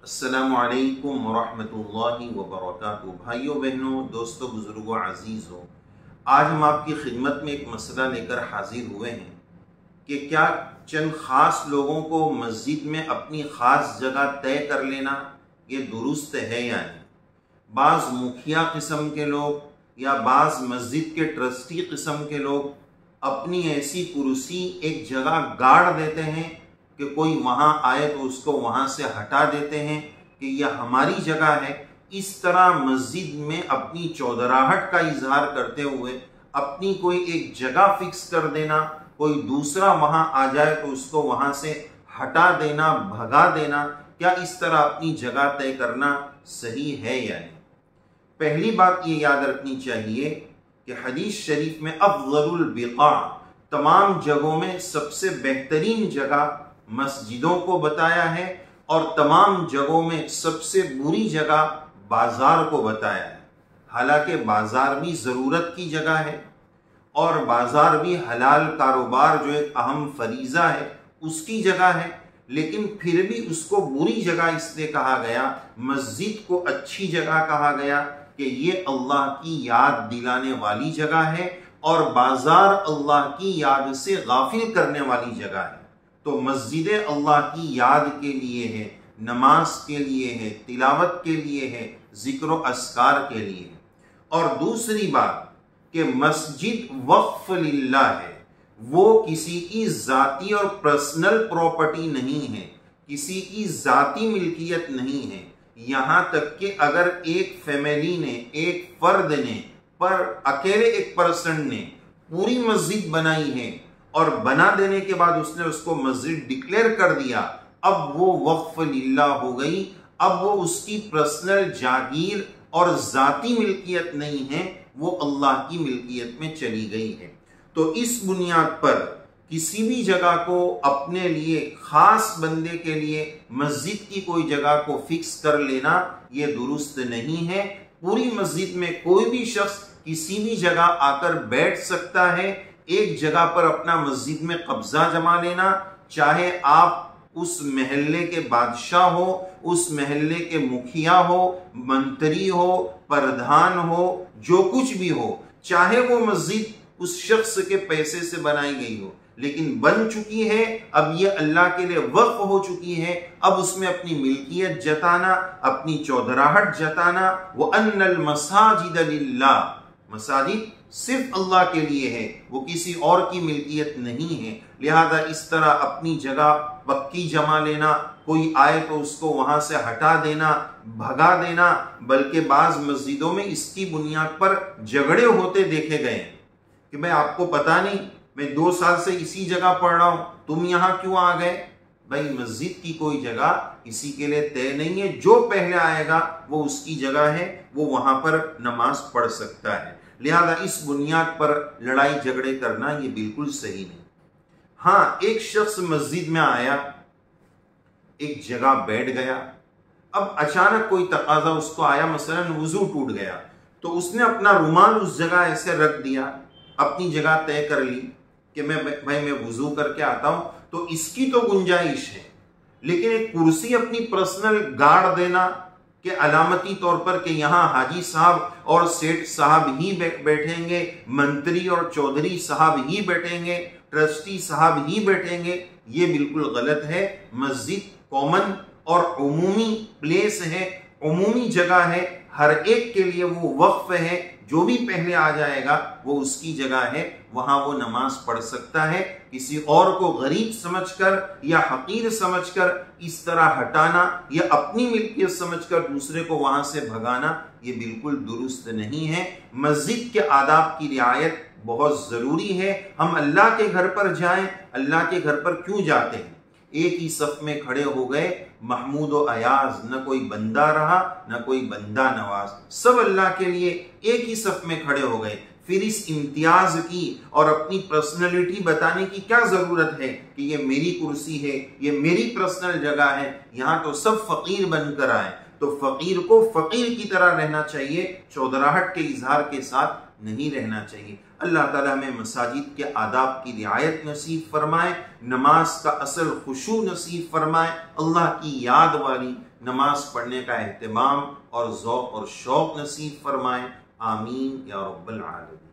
السلام علیکم ورحمۃ اللہ وبرکاتہ۔ بھائیوں بہنوں، دوستوں، بزرگوں، عزیزوں، آج ہم آپ کی خدمت میں ایک مسئلہ لے کر حاضر ہوئے ہیں کہ کیا چند خاص لوگوں کو مسجد میں اپنی خاص جگہ طے کر لینا یہ درست ہے یا نہیں۔ بعض مکھیا قسم کے لوگ یا بعض مسجد کے ٹرسٹی قسم کے لوگ اپنی ایسی کرسی ایک جگہ گاڑ دیتے ہیں کہ کوئی وہاں آئے تو اس کو وہاں سے ہٹا دیتے ہیں کہ یہ ہماری جگہ ہے۔ اس طرح مسجد میں اپنی چودراہٹ کا اظہار کرتے ہوئے اپنی کوئی ایک جگہ فکس کر دینا، کوئی دوسرا وہاں آ جائے تو اس کو وہاں سے ہٹا دینا، بھگا دینا، کیا اس طرح اپنی جگہ طے کرنا صحیح ہے یا نہیں؟ پہلی بات یہ یاد رکھنی چاہیے کہ حدیث شریف میں افضل البقاع، تمام جگہوں میں سب سے بہترین جگہ مسجدوں کو بتایا ہے، اور تمام جگہوں میں سب سے بری جگہ بازار کو بتایا ہے۔ حالانکہ بازار بھی ضرورت کی جگہ ہے اور بازار بھی حلال کاروبار جو ایک اہم فریضہ ہے اس کی جگہ ہے، لیکن پھر بھی اس کو بری جگہ اس لیے کہا گیا، مسجد کو اچھی جگہ کہا گیا کہ یہ اللہ کی یاد دلانے والی جگہ ہے اور بازار اللہ کی یاد سے غافل کرنے والی جگہ ہے۔ تو مسجد اللہ کی یاد کے لیے ہے، نماز کے لیے ہے، تلاوت کے لیے ہے، ذکر و اذکار کے لیے ہے۔ اور دوسری بات کہ مسجد وقف للہ ہے، وہ کسی کی ذاتی اور پرسنل پراپرٹی نہیں ہے، کسی کی ذاتی ملکیت نہیں ہے۔ یہاں تک کہ اگر ایک فیملی نے، ایک فرد نے، اکیلے ایک پرسن نے پوری مسجد بنائی ہے اور بنا دینے کے بعد اس نے اس کو مسجد ڈکلیئر کر دیا، اب وہ وقف للہ ہو گئی، اب وہ اس کی پرسنل جاگیر اور ذاتی ملکیت نہیں ہے، وہ اللہ کی ملکیت میں چلی گئی ہے۔ تو اس بنیاد پر کسی بھی جگہ کو اپنے لیے، خاص بندے کے لیے مسجد کی کوئی جگہ کو فکس کر لینا یہ درست نہیں ہے۔ پوری مسجد میں کوئی بھی شخص کسی بھی جگہ آ کر بیٹھ سکتا ہے، ایک جگہ پر اپنا مسجد میں قبضہ جما لینا، چاہے آپ اس محلے کے بادشاہ ہو، اس محلے کے مکھیا ہو، منتری ہو، پردھان ہو، جو کچھ بھی ہو، چاہے وہ مسجد اس شخص کے پیسے سے بنائی گئی ہو، لیکن بن چکی ہے، اب یہ اللہ کے لیے وقف ہو چکی ہے، اب اس میں اپنی ملکیت جتانا، اپنی چودراہٹ جتانا، وَأَنَّ الْمَسَاجِدَ لِلَّهِ، مساجد صرف اللہ کے لیے ہے، وہ کسی اور کی ملکیت نہیں ہے۔ لہذا اس طرح اپنی جگہ پکی جما لینا، کوئی آئے تو اس کو وہاں سے ہٹا دینا، بھگا دینا، بلکہ بعض مسجدوں میں اس کی بنیاد پر جھگڑے ہوتے دیکھے گئے ہیں کہ میں آپ کو پتا نہیں، میں 2 سال سے اسی جگہ پڑھ رہا ہوں، تم یہاں کیوں آ گئے؟ بھائی مسجد کی کوئی جگہ کسی کے لیے طے نہیں ہے، جو پہلے آئے گا وہ اس کی جگہ ہے، وہ وہاں پر نماز پڑھ سکتا ہے۔ لہذا اس بنیاد پر لڑائی جھگڑے کرنا یہ بالکل صحیح نہیں۔ ہاں، ایک شخص مسجد میں آیا، ایک جگہ بیٹھ گیا، اب اچانک کوئی تقاضا اس کو آیا، مثلا وضو ٹوٹ گیا، تو اس نے اپنا رومال اس جگہ ایسے رکھ دیا، اپنی جگہ طے کر لی کہ میں وضو کر کے آتا ہوں، تو اس کی تو گنجائش ہے، لیکن ایک کرسی اپنی پرسنل گاڑ دینا کہ علامتی طور پر کہ یہاں حاجی صاحب اور سیٹھ صاحب ہی بیٹھیں گے، منتری اور چودھری صاحب ہی بیٹھیں گے، ٹرسٹی صاحب ہی بیٹھیں گے، یہ بالکل غلط ہے۔ مسجد کامن اور عمومی پلیس ہے، عمومی جگہ ہے، ہر ایک کے لیے وہ وقف ہے، جو بھی پہلے آ جائے گا وہ اس کی جگہ ہے، وہاں وہ نماز پڑھ سکتا ہے۔ کسی اور کو غریب سمجھ کر یا حقیر سمجھ کر اس طرح ہٹانا یا اپنی ملکیت سمجھ کر دوسرے کو وہاں سے بھگانا یہ بالکل درست نہیں ہے۔ مسجد کے آداب کی رعایت بہت ضروری ہے۔ ہم اللہ کے گھر پر جائیں، اللہ کے گھر پر کیوں جاتے ہیں؟ ایک ہی صف میں کھڑے ہو گئے، محمود و ایاز، نہ کوئی بندہ رہا نہ کوئی بندہ نواز، سب اللہ کے لیے ایک ہی صف میں کھڑے ہو گئے۔ پھر اس امتیاز کی اور اپنی پرسنالٹی بتانے کی کیا ضرورت ہے کہ یہ میری کرسی ہے، یہ میری پرسنل جگہ ہے؟ یہاں تو سب فقیر بن کر آئے، تو فقیر کو فقیر کی طرح رہنا چاہیے، چودراہٹ کے اظہار کے ساتھ نہیں رہنا چاہیے۔ اللہ تعالیٰ ہمیں مساجد کے آداب کی رعایت نصیب فرمائے، نماز کا اصل خشوع نصیب فرمائے، اللہ کی یاد والی نماز پڑھنے کا اہتمام اور ذوق اور شوق نصیب فرمائیں۔ آمین یا رب العالمین۔